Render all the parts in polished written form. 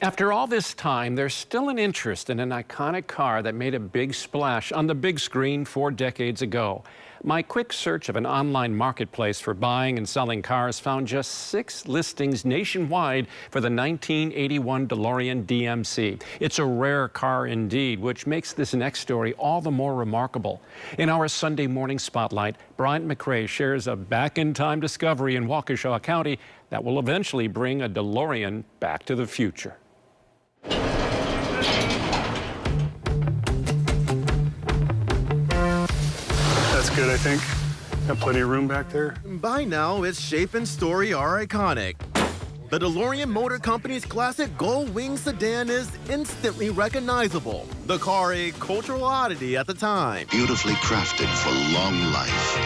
After all this time, there's still an interest in an iconic car that made a big splash on the big screen 4 decades ago. My quick search of an online marketplace for buying and selling cars found just 6 listings nationwide for the 1981 DeLorean DMC. It's a rare car indeed, which makes this next story all the more remarkable. In our Sunday morning spotlight, Bryant McRae shares a back-in-time discovery in Waukesha County that will eventually bring a DeLorean back to the future. That's good, I think. Got plenty of room back there. By now, its shape and story are iconic. The DeLorean Motor Company's classic gull-wing sedan is instantly recognizable. The car a cultural oddity at the time. Beautifully crafted for long life,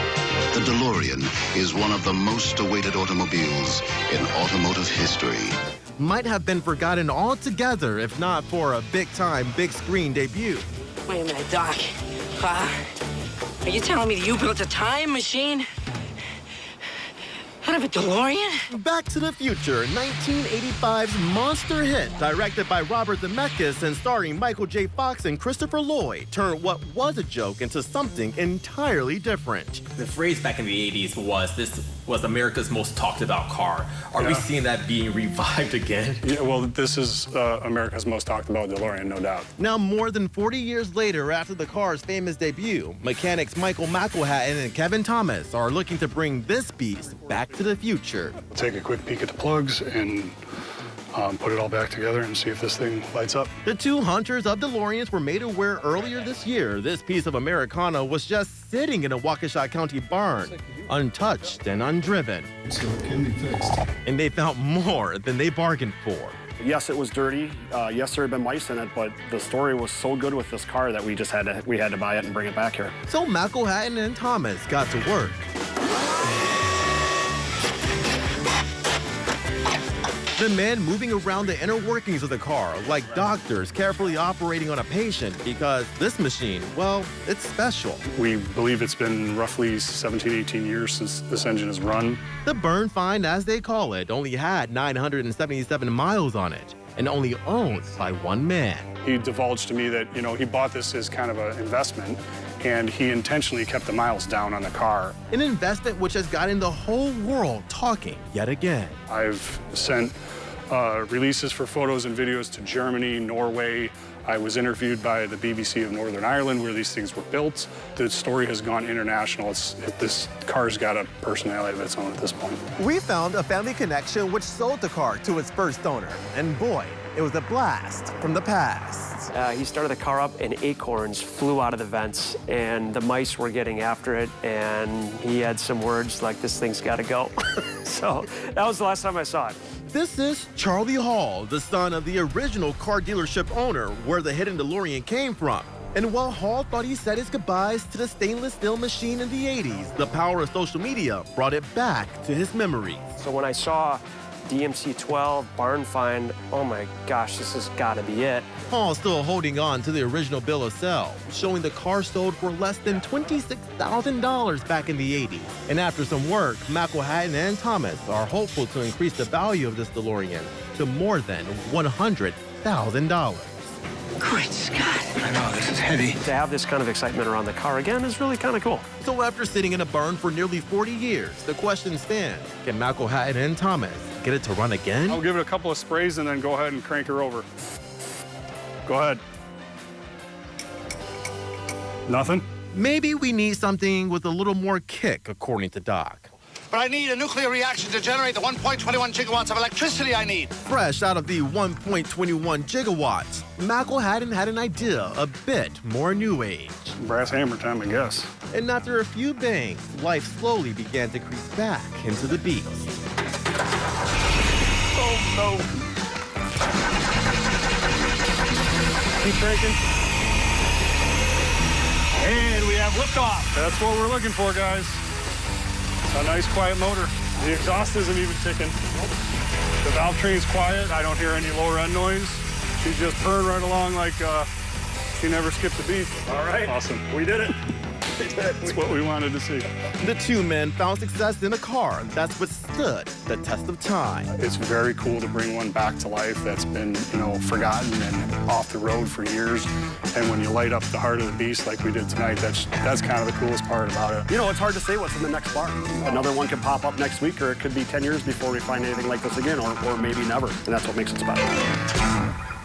the DeLorean is one of the most awaited automobiles in automotive history. Might have been forgotten altogether if not for a big-time, big-screen debut. Wait a minute, Doc. Are you telling me that you built a time machine out of a DeLorean? Back to the Future, 1985's monster hit, directed by Robert Zemeckis and starring Michael J. Fox and Christopher Lloyd, turned what was a joke into something entirely different. The phrase back in the 80s was, "This was America's most talked about car." Are we seeing that being revived again? Yeah, well, this is America's most talked about DeLorean, no doubt. Now, more than 40 years later after the car's famous debut, mechanics Michael McElhatton and Kevin Thomas are looking to bring this beast back to the future. We'll take a quick peek at the plugs and put it all back together and see if this thing lights up. The two hunters of DeLoreans were made aware earlier this year this piece of Americana was just sitting in a Waukesha County barn, untouched and undriven. So it can be fixed. And they found more than they bargained for. Yes, it was dirty. Yes, there had been mice in it, but the story was so good with this car that we had to buy it and bring it back here. So McElhatton and Thomas got to work. The men moving around the inner workings of the car, like doctors carefully operating on a patient, because this machine, well, it's special. We believe it's been roughly 17, 18 years since this engine has run. The burn find, as they call it, only had 977 miles on it, and only owned by one man. He divulged to me that, he bought this as kind of an investment, and he intentionally kept the miles down on the car. An investment which has gotten the whole world talking yet again. I've sent releases for photos and videos to Germany, Norway. I was interviewed by the BBC of Northern Ireland where these things were built. The story has gone international. This car's got a personality of its own at this point. We found a family connection which sold the car to its first owner. And boy, it was a blast from the past. He started the car up and acorns flew out of the vents and the mice were getting after it and he had some words like, "This thing's gotta go." So that was the last time I saw it. This is Charlie Hall, the son of the original car dealership owner where the hidden DeLorean came from. And while Hall thought he said his goodbyes to the stainless steel machine in the 80s, the power of social media brought it back to his memories. So when I saw DMC 12 barn find, oh my gosh, this has gotta be it. Hall still holding on to the original bill of sale, showing the car sold for less than $26,000 back in the 80s. And after some work, McElhatton and Thomas are hopeful to increase the value of this DeLorean to more than $100,000. Great Scott. I know, this is heavy. To have this kind of excitement around the car again is really kind of cool. So after sitting in a barn for nearly 40 years, the question stands, can McElhatton and Thomas get it to run again? I'll give it a couple of sprays and then go ahead and crank her over. Go ahead. Nothing? Maybe we need something with a little more kick, according to Doc. But I need a nuclear reaction to generate the 1.21 gigawatts of electricity I need. Fresh out of the 1.21 gigawatts, McElhatton had an idea a bit more new age. Brass hammer time, I guess. And after a few bangs, life slowly began to creep back into the beast. Oh, no. Keep cranking. And we have liftoff. That's what we're looking for, guys. A nice, quiet motor. The exhaust isn't even ticking. The valve train's quiet. I don't hear any lower end noise. She's just purring right along like she never skipped a beat. All right. Awesome. We did it. That's what we wanted to see. The two men found success in a car that's what stood the test of time. It's very cool to bring one back to life that's been, forgotten and off the road for years. And when you light up the heart of the beast like we did tonight, that's kind of the coolest part about it. It's hard to say what's in the next bar. Another one could pop up next week, or it could be 10 years before we find anything like this again, or maybe never. And that's what makes it special.